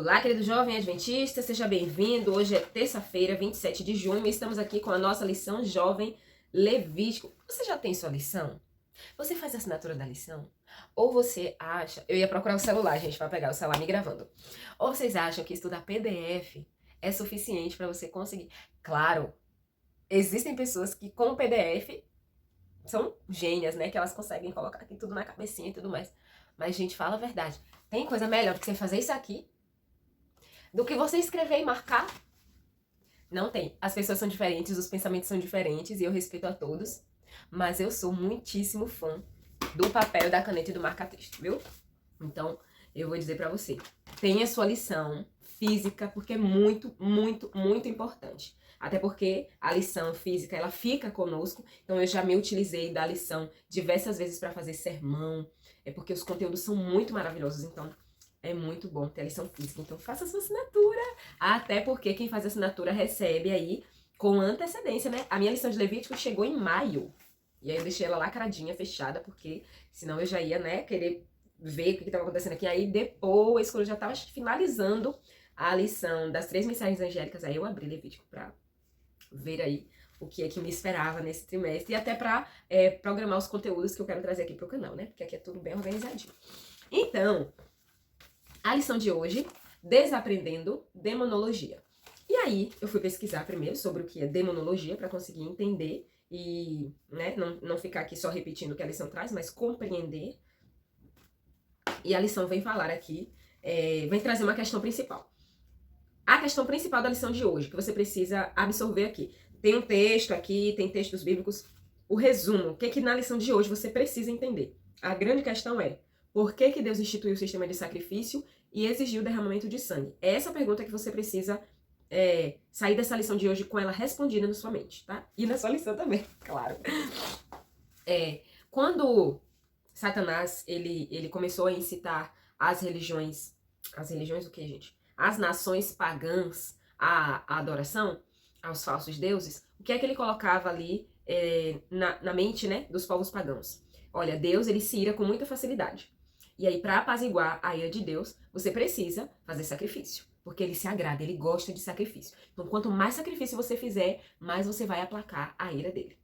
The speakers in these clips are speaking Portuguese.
Olá, querido jovem adventista, seja bem-vindo. Hoje é terça-feira, 27 de junho, e estamos aqui com a nossa lição Jovem Levítico. Você já tem sua lição? Você faz a assinatura da lição? Ou você acha... Eu ia procurar o celular, gente, para pegar o celular me gravando. Ou vocês acham que estudar PDF é suficiente para você conseguir? Claro, existem pessoas que com o PDF são gênias, né? Que elas conseguem colocar aqui tudo na cabecinha e tudo mais. Mas, gente, fala a verdade. Tem coisa melhor do que você fazer isso aqui do que você escrever e marcar? Não tem. As pessoas são diferentes, os pensamentos são diferentes e eu respeito a todos. Mas eu sou muitíssimo fã do papel, da caneta e do marca-texto, viu? Então, eu vou dizer pra você, tenha sua lição física, porque é muito, muito, muito importante. Até porque a lição física, ela fica conosco. Então, eu já me utilizei da lição diversas vezes para fazer sermão. É porque os conteúdos são muito maravilhosos. Então, é muito bom ter a lição física. Então, faça a sua assinatura. Até porque quem faz a assinatura recebe aí com antecedência, né? A minha lição de Levítico chegou em maio. E aí eu deixei ela lacradinha, fechada, porque senão eu já ia, né, querer ver o que estava acontecendo aqui. Aí depois, quando eu já estava finalizando a lição das 3 mensagens angélicas, aí eu abri Levítico pra ver aí o que é que me esperava nesse trimestre. E até pra programar os conteúdos que eu quero trazer aqui pro canal, né? Porque aqui é tudo bem organizadinho. Então, a lição de hoje, desaprendendo demonologia. E aí, eu fui pesquisar primeiro sobre o que é demonologia para conseguir entender e, né, não ficar aqui só repetindo o que a lição traz, mas compreender. E a lição vem falar aqui, vem trazer uma questão principal. A questão principal da lição de hoje, que você precisa absorver aqui. Tem um texto aqui, tem textos bíblicos. O resumo, o que na lição de hoje você precisa entender? A grande questão é, por que Deus instituiu o sistema de sacrifício e exigiu o derramamento de sangue? É essa pergunta que você precisa sair dessa lição de hoje com ela respondida na sua mente, tá? E na sua lição também, claro. Quando Satanás, ele começou a incitar as religiões o que, gente? As nações pagãs à adoração, aos falsos deuses, o que é que ele colocava ali na mente, né, dos povos pagãos? Olha, Deus, ele se ira com muita facilidade. E aí, para apaziguar a ira de Deus, você precisa fazer sacrifício. Porque ele se agrada, ele gosta de sacrifício. Então, quanto mais sacrifício você fizer, mais você vai aplacar a ira dele.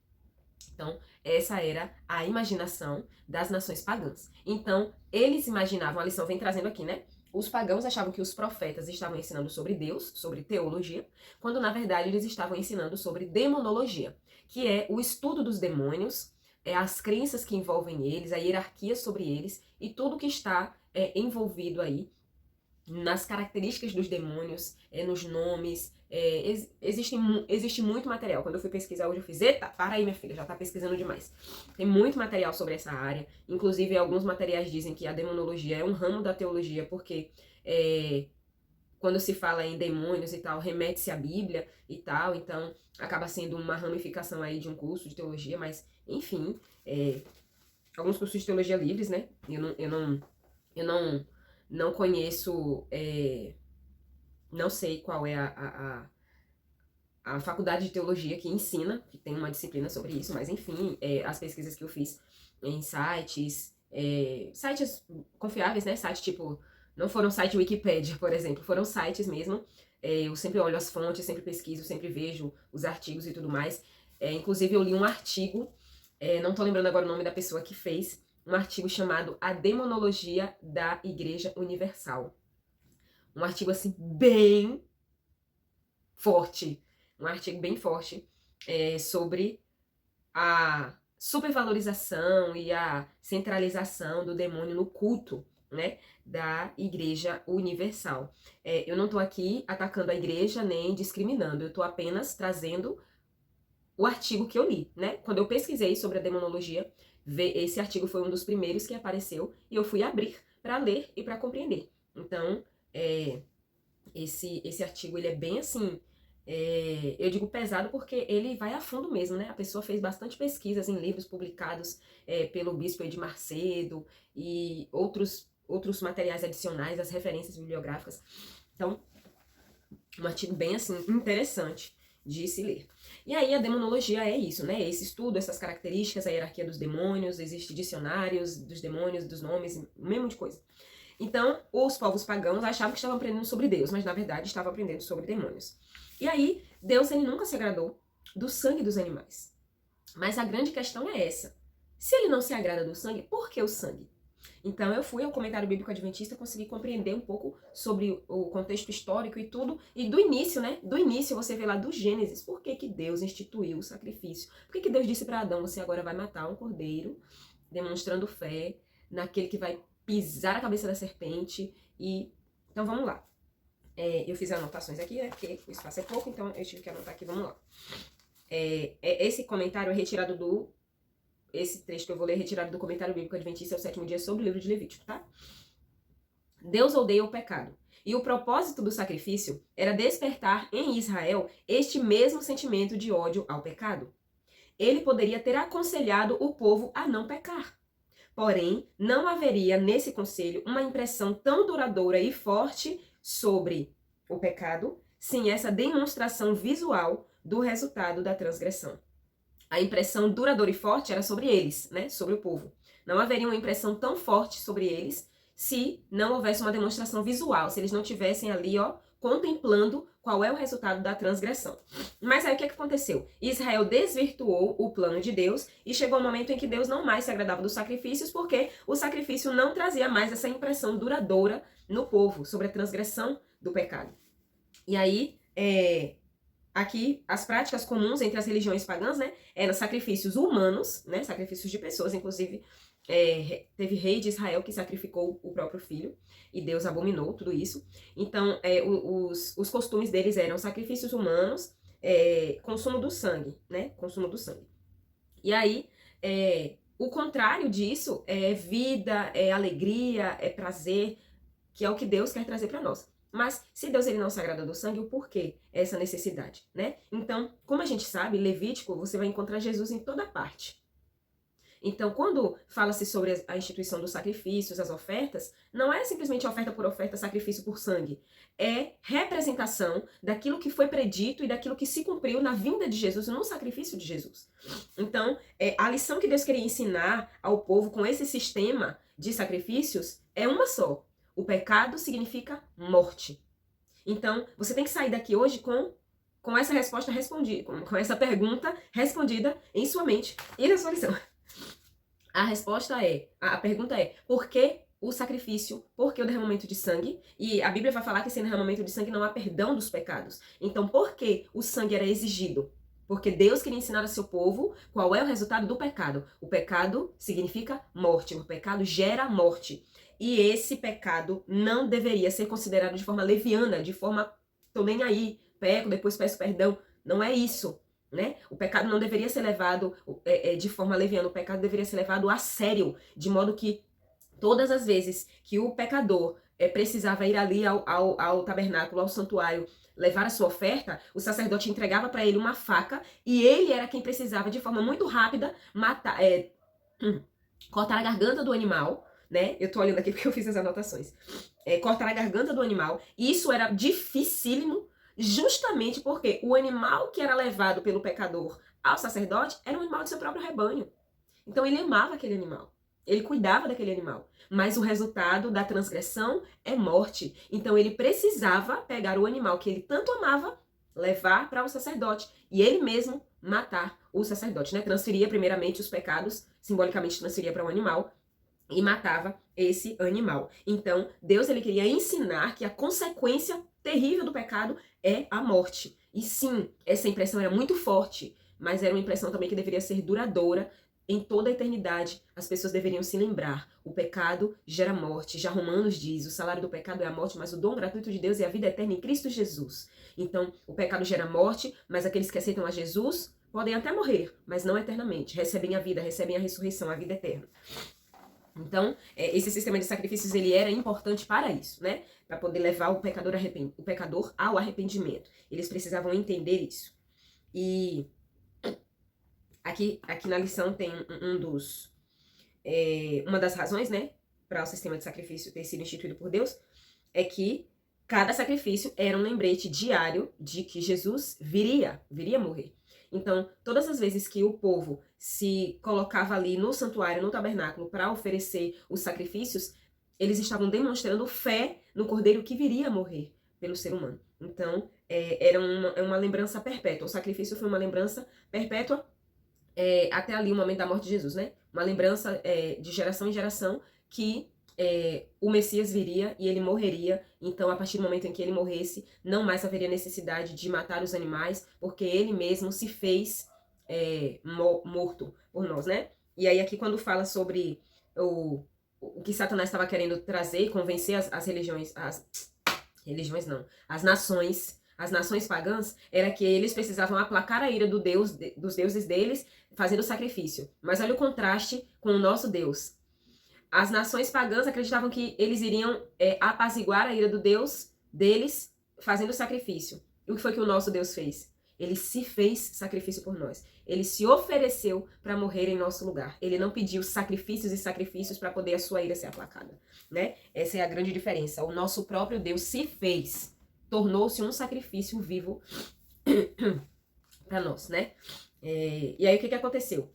Então, essa era a imaginação das nações pagãs. Então, eles imaginavam, a lição vem trazendo aqui, né? Os pagãos achavam que os profetas estavam ensinando sobre Deus, sobre teologia, quando na verdade eles estavam ensinando sobre demonologia, que é o estudo dos demônios, as crenças que envolvem eles, a hierarquia sobre eles e tudo que está envolvido aí nas características dos demônios, nos nomes. Existe muito material. Quando eu fui pesquisar hoje, eu fiz, eita, para aí minha filha, já tá pesquisando demais. Tem muito material sobre essa área. Inclusive, alguns materiais dizem que a demonologia é um ramo da teologia, porque quando se fala em demônios e tal, remete-se à Bíblia e tal, então acaba sendo uma ramificação aí de um curso de teologia, mas, enfim, alguns cursos de teologia livres, né? Eu não conheço, não sei qual é a faculdade de teologia que ensina, que tem uma disciplina sobre isso, mas enfim, as pesquisas que eu fiz em sites confiáveis, né? Sites tipo, não foram site Wikipedia, por exemplo, foram sites mesmo. Eu sempre olho as fontes, sempre pesquiso, sempre vejo os artigos e tudo mais. Inclusive eu li um artigo, não tô lembrando agora o nome da pessoa que fez, um artigo chamado A Demonologia da Igreja Universal. Um artigo, assim, bem forte. Um artigo bem forte sobre a supervalorização e a centralização do demônio no culto, né, da Igreja Universal. Eu não tô aqui atacando a igreja nem discriminando, eu tô apenas trazendo o artigo que eu li, né? Quando eu pesquisei sobre a demonologia, esse artigo foi um dos primeiros que apareceu e eu fui abrir para ler e para compreender. Então, esse artigo, ele é bem assim, eu digo pesado porque ele vai a fundo mesmo, né? A pessoa fez bastante pesquisas em livros publicados pelo bispo Edir Macedo e outros materiais adicionais, as referências bibliográficas. Então, um artigo bem assim, interessante de se ler. E aí a demonologia é isso, né? Esse estudo, essas características, a hierarquia dos demônios, existem dicionários dos demônios, dos nomes, um mesmo de coisa. Então, os povos pagãos achavam que estavam aprendendo sobre Deus, mas na verdade estavam aprendendo sobre demônios. E aí, Deus ele nunca se agradou do sangue dos animais. Mas a grande questão é essa. Se ele não se agrada do sangue, por que o sangue? Então eu fui ao comentário bíblico adventista, consegui compreender um pouco sobre o contexto histórico e tudo, e do início, né? Do início você vê lá do Gênesis, por que que Deus instituiu o sacrifício? Por que que Deus disse para Adão, você agora vai matar um cordeiro, demonstrando fé naquele que vai pisar a cabeça da serpente e... Então vamos lá. Eu fiz anotações aqui, né? Porque o espaço é pouco, então eu tive que anotar aqui, vamos lá. Esse comentário é retirado do... Esse trecho que eu vou ler é retirado do comentário bíblico adventista ao 7º dia sobre o livro de Levítico, tá? Deus odeia o pecado. E o propósito do sacrifício era despertar em Israel este mesmo sentimento de ódio ao pecado. Ele poderia ter aconselhado o povo a não pecar. Porém, não haveria nesse conselho uma impressão tão duradoura e forte sobre o pecado, sem essa demonstração visual do resultado da transgressão. A impressão duradoura e forte era sobre eles, né? Sobre o povo. Não haveria uma impressão tão forte sobre eles se não houvesse uma demonstração visual, se eles não tivessem ali, ó, contemplando qual é o resultado da transgressão. Mas aí o que aconteceu? Israel desvirtuou o plano de Deus e chegou o momento em que Deus não mais se agradava dos sacrifícios, porque o sacrifício não trazia mais essa impressão duradoura no povo sobre a transgressão do pecado. E aí, aqui, as práticas comuns entre as religiões pagãs, né, eram sacrifícios humanos, né, sacrifícios de pessoas, inclusive teve rei de Israel que sacrificou o próprio filho, e Deus abominou tudo isso. Então, os costumes deles eram sacrifícios humanos, consumo do sangue, né, consumo do sangue. E aí, o contrário disso é vida, é alegria, é prazer, que é o que Deus quer trazer para nós. Mas se Deus ele não se agrada do sangue, o porquê essa necessidade, né? Então, como a gente sabe, Levítico, você vai encontrar Jesus em toda parte. Então, quando fala-se sobre a instituição dos sacrifícios, as ofertas, não é simplesmente oferta por oferta, sacrifício por sangue. É representação daquilo que foi predito e daquilo que se cumpriu na vinda de Jesus, no sacrifício de Jesus. Então, a lição que Deus queria ensinar ao povo com esse sistema de sacrifícios é uma só. O pecado significa morte. Então, você tem que sair daqui hoje com essa resposta respondida, com essa pergunta respondida em sua mente e na sua lição. A pergunta é, por que o sacrifício, por que o derramamento de sangue? E a Bíblia vai falar que sem derramamento de sangue não há perdão dos pecados. Então, por que o sangue era exigido? Porque Deus queria ensinar a seu povo qual é o resultado do pecado. O pecado significa morte, o pecado gera morte. E esse pecado não deveria ser considerado de forma leviana, de forma, tô nem aí, peco, depois peço perdão. Não é isso, né? O pecado não deveria ser levado de forma leviana, o pecado deveria ser levado a sério, de modo que todas as vezes que o pecador precisava ir ali ao tabernáculo, ao santuário, levar a sua oferta, o sacerdote entregava para ele uma faca e ele era quem precisava, de forma muito rápida, cortar a garganta do animal, né? Eu tô olhando aqui porque eu fiz as anotações. Cortar a garganta do animal. E isso era dificílimo, justamente porque o animal que era levado pelo pecador ao sacerdote era um animal do seu próprio rebanho. Então ele amava aquele animal. Ele cuidava daquele animal. Mas o resultado da transgressão é morte. Então ele precisava pegar o animal que ele tanto amava, levar para o sacerdote. E ele mesmo matar o sacerdote, né? Transferia primeiramente os pecados, simbolicamente transferia para o animal, e matava esse animal. Então, Deus ele queria ensinar que a consequência terrível do pecado é a morte. E sim, essa impressão era muito forte, mas era uma impressão também que deveria ser duradoura. Em toda a eternidade, as pessoas deveriam se lembrar. O pecado gera morte. Já Romanos diz, o salário do pecado é a morte, mas o dom gratuito de Deus é a vida eterna em Cristo Jesus. Então, o pecado gera morte, mas aqueles que aceitam a Jesus podem até morrer, mas não eternamente. Recebem a vida, recebem a ressurreição, a vida eterna. Então, esse sistema de sacrifícios, ele era importante para isso, né? Para poder levar o pecador ao arrependimento. Eles precisavam entender isso. E aqui na lição tem uma das razões, né? Para o sistema de sacrifício ter sido instituído por Deus, é que cada sacrifício era um lembrete diário de que Jesus viria morrer. Então, todas as vezes que o povo se colocava ali no santuário, no tabernáculo, para oferecer os sacrifícios, eles estavam demonstrando fé no cordeiro que viria a morrer pelo ser humano. Então, era uma lembrança perpétua. O sacrifício foi uma lembrança perpétua até ali o momento da morte de Jesus, né? Uma lembrança de geração em geração que o Messias viria e ele morreria. Então, a partir do momento em que ele morresse, não mais haveria necessidade de matar os animais, porque ele mesmo se fez morto por nós, né? E aí aqui quando fala sobre o que Satanás estava querendo trazer e convencer as religiões, as nações pagãs, era que eles precisavam aplacar a ira dos deuses deles, fazendo sacrifício. Mas olha o contraste com o nosso Deus. As nações pagãs acreditavam que eles iriam apaziguar a ira do Deus deles, fazendo sacrifício. E o que foi que o nosso Deus fez? Ele se fez sacrifício por nós. Ele se ofereceu para morrer em nosso lugar. Ele não pediu sacrifícios e sacrifícios para poder a sua ira ser aplacada, né? Essa é a grande diferença. O nosso próprio Deus se fez, tornou-se um sacrifício vivo para nós, né? E aí o que aconteceu?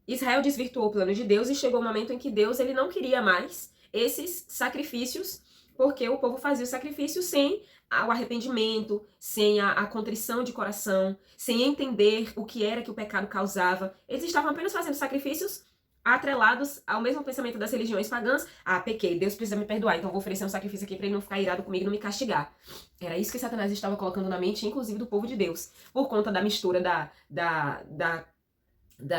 Israel desvirtuou o plano de Deus e chegou o momento em que Deus ele não queria mais esses sacrifícios, porque o povo fazia o sacrifício sem o arrependimento, sem a contrição de coração, sem entender o que era que o pecado causava. Eles estavam apenas fazendo sacrifícios atrelados ao mesmo pensamento das religiões pagãs. Ah, pequei, Deus precisa me perdoar, então vou oferecer um sacrifício aqui para ele não ficar irado comigo e não me castigar. Era isso que Satanás estava colocando na mente, inclusive do povo de Deus, por conta da mistura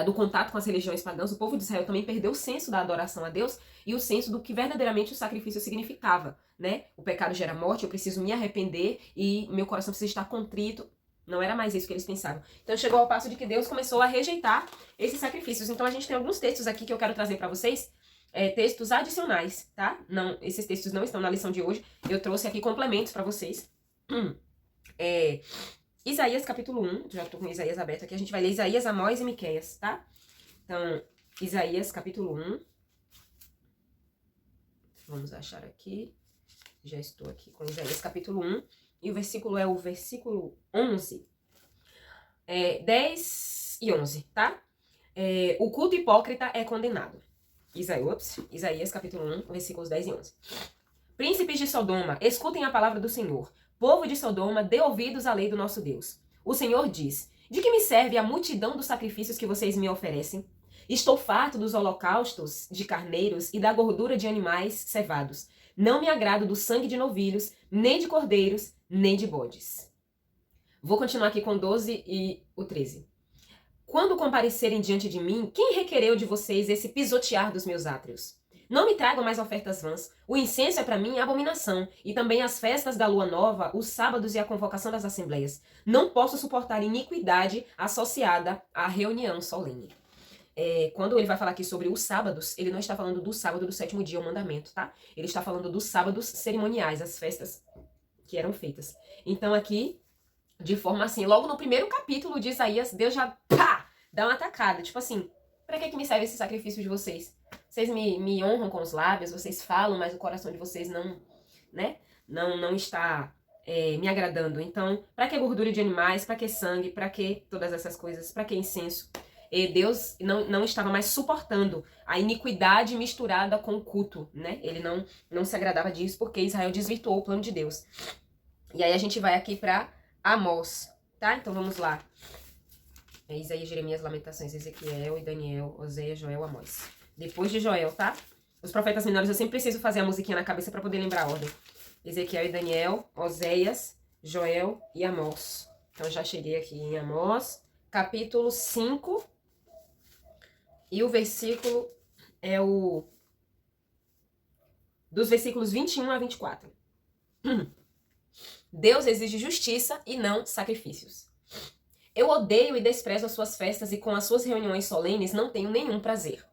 do contato com as religiões pagãs. O povo de Israel também perdeu o senso da adoração a Deus e o senso do que verdadeiramente o sacrifício significava, né? O pecado gera morte, eu preciso me arrepender e meu coração precisa estar contrito. Não era mais isso que eles pensavam. Então chegou ao passo de que Deus começou a rejeitar esses sacrifícios. Então a gente tem alguns textos aqui que eu quero trazer para vocês, textos adicionais, tá? Não, esses textos não estão na lição de hoje. Eu trouxe aqui complementos para vocês. Isaías capítulo 1, já tô com Isaías aberto aqui, a gente vai ler Isaías, Amós e Miqueias, tá? Então, Isaías capítulo 1. Vamos achar aqui. Já estou aqui com Isaías capítulo 1. E o versículo é o versículo 11. 10 e 11, tá? O culto hipócrita é condenado. Isaías capítulo 1, versículos 10 e 11. Príncipes de Sodoma, escutem a palavra do Senhor. Povo de Sodoma, dê ouvidos à lei do nosso Deus. O Senhor diz: de que me serve a multidão dos sacrifícios que vocês me oferecem? Estou farto dos holocaustos de carneiros e da gordura de animais cevados. Não me agrado do sangue de novilhos, nem de cordeiros, nem de bodes. Vou continuar aqui com 12 e o 13. Quando comparecerem diante de mim, quem requereu de vocês esse pisotear dos meus átrios? Não me tragam mais ofertas vãs. O incenso é para mim abominação, e também as festas da lua nova, os sábados e a convocação das assembleias. Não posso suportar iniquidade associada à reunião solene. Quando ele vai falar aqui sobre os sábados, ele não está falando do sábado do sétimo dia, o mandamento, tá? Ele está falando dos sábados cerimoniais, as festas que eram feitas. Então aqui, de forma assim, logo no primeiro capítulo de Isaías, Deus já dá uma atacada. Tipo assim, pra que me serve esse sacrifício de vocês? Vocês me honram com os lábios, vocês falam, mas o coração de vocês não, né? Não está me agradando. Então, pra que gordura de animais? Pra que sangue? Pra que todas essas coisas? Pra que incenso? E Deus não estava mais suportando a iniquidade misturada com o culto, né? Ele não se agradava disso porque Israel desvirtuou o plano de Deus. E aí a gente vai aqui para Amós, tá? Então vamos lá. Isaías, Jeremias, Lamentações, Ezequiel e Daniel, Oséias, Joel, Amós. Depois de Joel, tá? Os profetas menores eu sempre preciso fazer a musiquinha na cabeça para poder lembrar a ordem. Ezequiel e Daniel, Oséias, Joel e Amós. Então já cheguei aqui em Amós, capítulo 5. E o versículo é dos versículos 21 a 24. Deus exige justiça e não sacrifícios. Eu odeio e desprezo as suas festas e com as suas reuniões solenes não tenho nenhum prazer.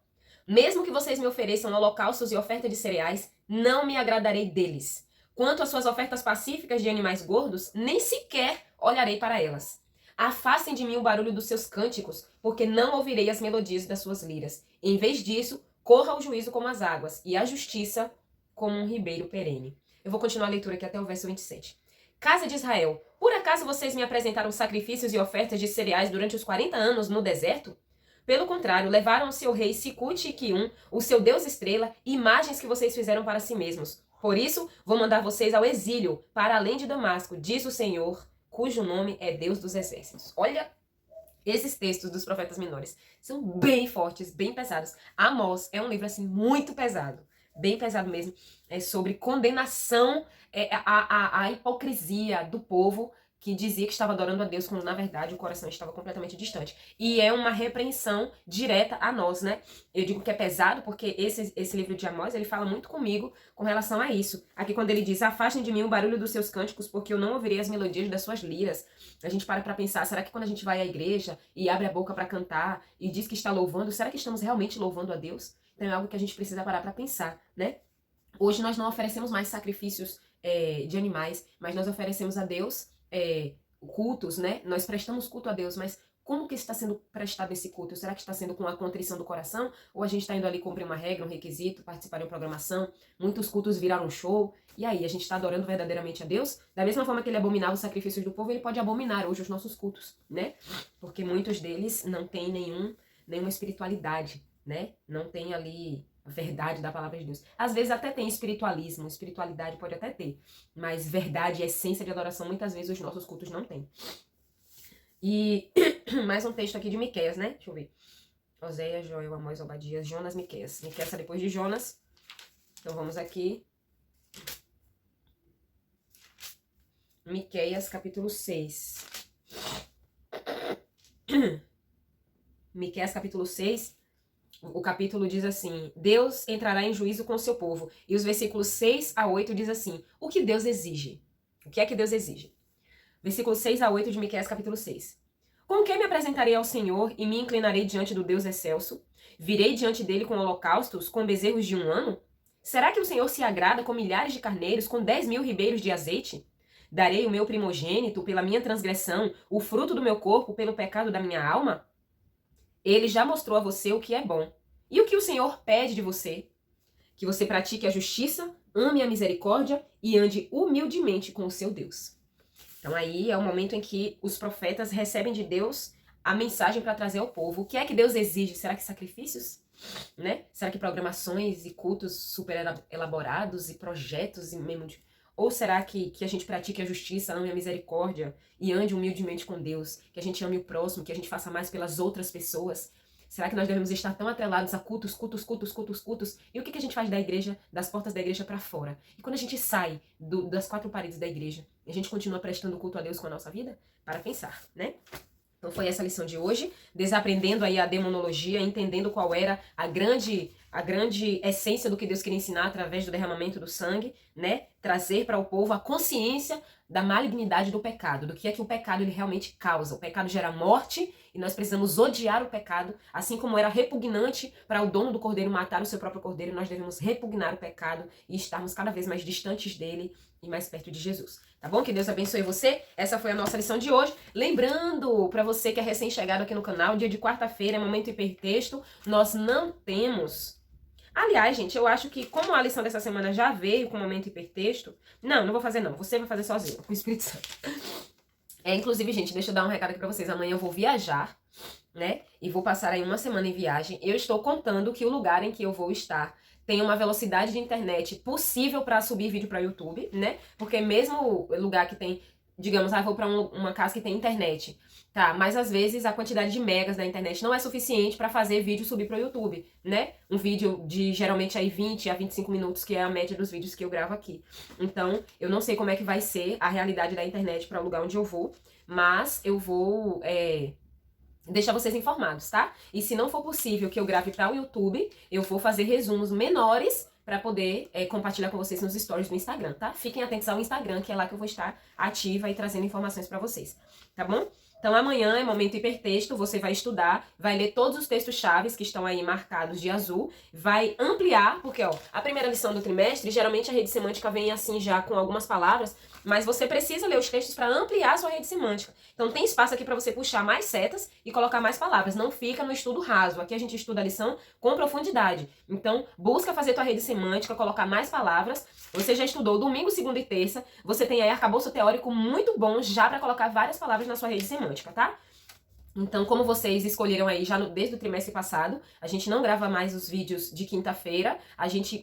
Mesmo que vocês me ofereçam holocaustos e oferta de cereais, não me agradarei deles. Quanto às suas ofertas pacíficas de animais gordos, nem sequer olharei para elas. Afastem de mim o barulho dos seus cânticos, porque não ouvirei as melodias das suas liras. Em vez disso, corra o juízo como as águas, e a justiça como um ribeiro perene. Eu vou continuar a leitura aqui até o verso 27. Casa de Israel, por acaso vocês me apresentaram sacrifícios e ofertas de cereais durante os 40 anos no deserto? Pelo contrário, levaram o seu rei Sikut e Kium, o seu deus estrela, imagens que vocês fizeram para si mesmos. Por isso, vou mandar vocês ao exílio, para além de Damasco, diz o Senhor, cujo nome é Deus dos Exércitos. Olha, esses textos dos profetas menores são bem fortes, bem pesados. Amós é um livro, assim, muito pesado. Bem pesado mesmo. É sobre condenação à hipocrisia do povo que dizia que estava adorando a Deus, quando na verdade o coração estava completamente distante. E é uma repreensão direta a nós, né? Eu digo que é pesado porque esse livro de Amós, ele fala muito comigo com relação a isso. Aqui quando ele diz, afastem de mim o barulho dos seus cânticos, porque eu não ouvirei as melodias das suas liras. A gente para pra pensar, será que quando a gente vai à igreja e abre a boca para cantar e diz que está louvando, será que estamos realmente louvando a Deus? Então é algo que a gente precisa parar pra pensar, né? Hoje nós não oferecemos mais sacrifícios de animais, mas nós oferecemos a Deus cultos, né? Nós prestamos culto a Deus, mas como que está sendo prestado esse culto? Será que está sendo com a contrição do coração? Ou a gente está indo ali cumprir uma regra, um requisito, participar de uma programação? Muitos cultos viraram show. E aí, a gente está adorando verdadeiramente a Deus? Da mesma forma que ele abominava os sacrifícios do povo, ele pode abominar hoje os nossos cultos, né? Porque muitos deles não têm nenhuma espiritualidade, né? Não tem ali a verdade da palavra de Deus. Às vezes até tem espiritualismo, espiritualidade pode até ter, mas verdade e essência de adoração muitas vezes os nossos cultos não têm. E mais um texto aqui de Miqueias, né? Deixa eu ver. Oséias, Joel, Amós, Obadias, Jonas, Miqueias. Miqueias está depois de Jonas. Então vamos aqui. Miqueias, capítulo 6. Miqueias, capítulo 6. O capítulo diz assim, Deus entrará em juízo com o seu povo. E os versículos 6 a 8 diz assim, o que Deus exige? O que é que Deus exige? Versículos 6 a 8 de Miqueias, capítulo 6. Com que me apresentarei ao Senhor e me inclinarei diante do Deus excelso? Virei diante dele com holocaustos, com bezerros de 1 ano? Será que o Senhor se agrada com milhares de carneiros, com 10.000 ribeiros de azeite? Darei o meu primogênito pela minha transgressão, o fruto do meu corpo pelo pecado da minha alma? Ele já mostrou a você o que é bom. E o que o Senhor pede de você? Que você pratique a justiça, ame a misericórdia e ande humildemente com o seu Deus. Então aí é o momento em que os profetas recebem de Deus a mensagem para trazer ao povo. O que é que Deus exige? Será que sacrifícios? Né? Será que programações e cultos super elaborados e projetos e mesmo de... Ou será que a gente pratique a justiça, ame a misericórdia e ande humildemente com Deus? Que a gente ame o próximo, que a gente faça mais pelas outras pessoas? Será que nós devemos estar tão atrelados a cultos? E o que a gente faz da igreja, das portas da igreja para fora? E quando a gente sai das 4 paredes da igreja, a gente continua prestando culto a Deus com a nossa vida? Para pensar, né? Então foi essa a lição de hoje, desaprendendo aí a demonologia, entendendo qual era a grande essência do que Deus queria ensinar através do derramamento do sangue, né? Trazer para o povo a consciência da malignidade do pecado, do que é que o pecado ele realmente causa. O pecado gera morte e nós precisamos odiar o pecado, assim como era repugnante para o dono do cordeiro matar o seu próprio cordeiro, nós devemos repugnar o pecado e estarmos cada vez mais distantes dele e mais perto de Jesus. Tá bom? Que Deus abençoe você. Essa foi a nossa lição de hoje. Lembrando, para você que é recém-chegado aqui no canal, dia de quarta-feira é Momento Hipertexto. Nós não temos... Aliás, gente, eu acho que como a lição dessa semana já veio com o Momento Hipertexto... Não vou fazer não. Você vai fazer sozinho, com o Espírito Santo. Inclusive, gente, deixa eu dar um recado aqui pra vocês. Amanhã eu vou viajar, né? E vou passar aí 1 semana em viagem. Eu estou contando que o lugar em que eu vou estar tem uma velocidade de internet possível para subir vídeo para YouTube, né? Porque mesmo lugar que tem, digamos, vou para uma casa que tem internet, tá? Mas às vezes a quantidade de megas da internet não é suficiente para fazer vídeo subir para o YouTube, né? Um vídeo de geralmente aí 20 a 25 minutos, que é a média dos vídeos que eu gravo aqui. Então, eu não sei como é que vai ser a realidade da internet para o lugar onde eu vou, mas eu vou deixar vocês informados, tá? E se não for possível que eu grave para o YouTube, eu vou fazer resumos menores para poder compartilhar com vocês nos stories do Instagram, tá? Fiquem atentos ao Instagram, que é lá que eu vou estar ativa e trazendo informações para vocês, tá bom? Então amanhã é Momento Hipertexto, você vai estudar, vai ler todos os textos chaves que estão aí marcados de azul, vai ampliar, porque ó, a primeira lição do trimestre, geralmente a rede semântica vem assim já com algumas palavras, mas você precisa ler os textos para ampliar a sua rede semântica. Então tem espaço aqui para você puxar mais setas e colocar mais palavras, não fica no estudo raso, aqui a gente estuda a lição com profundidade. Então busca fazer tua rede semântica, colocar mais palavras. Você já estudou domingo, segunda e terça, você tem aí arcabouço teórico muito bom já para colocar várias palavras na sua rede semântica, tá? Então, como vocês escolheram aí já desde o trimestre passado, a gente não grava mais os vídeos de quinta-feira,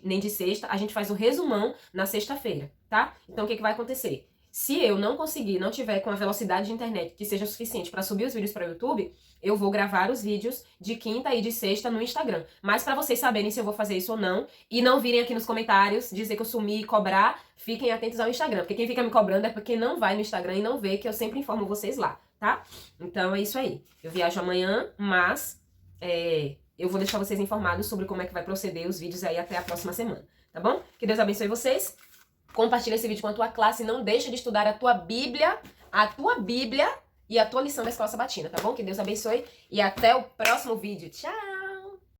nem de sexta, a gente faz o resumão na sexta-feira, tá? Então, o que vai acontecer? Se eu não conseguir, não tiver com a velocidade de internet que seja suficiente para subir os vídeos para o YouTube, eu vou gravar os vídeos de quinta e de sexta no Instagram. Mas para vocês saberem se eu vou fazer isso ou não, e não virem aqui nos comentários dizer que eu sumi e cobrar, fiquem atentos ao Instagram. Porque quem fica me cobrando é porque não vai no Instagram e não vê que eu sempre informo vocês lá, tá? Então é isso aí. Eu viajo amanhã, mas eu vou deixar vocês informados sobre como é que vai proceder os vídeos aí até a próxima semana, tá bom? Que Deus abençoe vocês. Compartilha esse vídeo com a tua classe. Não deixa de estudar a tua Bíblia e a tua lição da Escola Sabatina, tá bom? Que Deus abençoe e até o próximo vídeo. Tchau!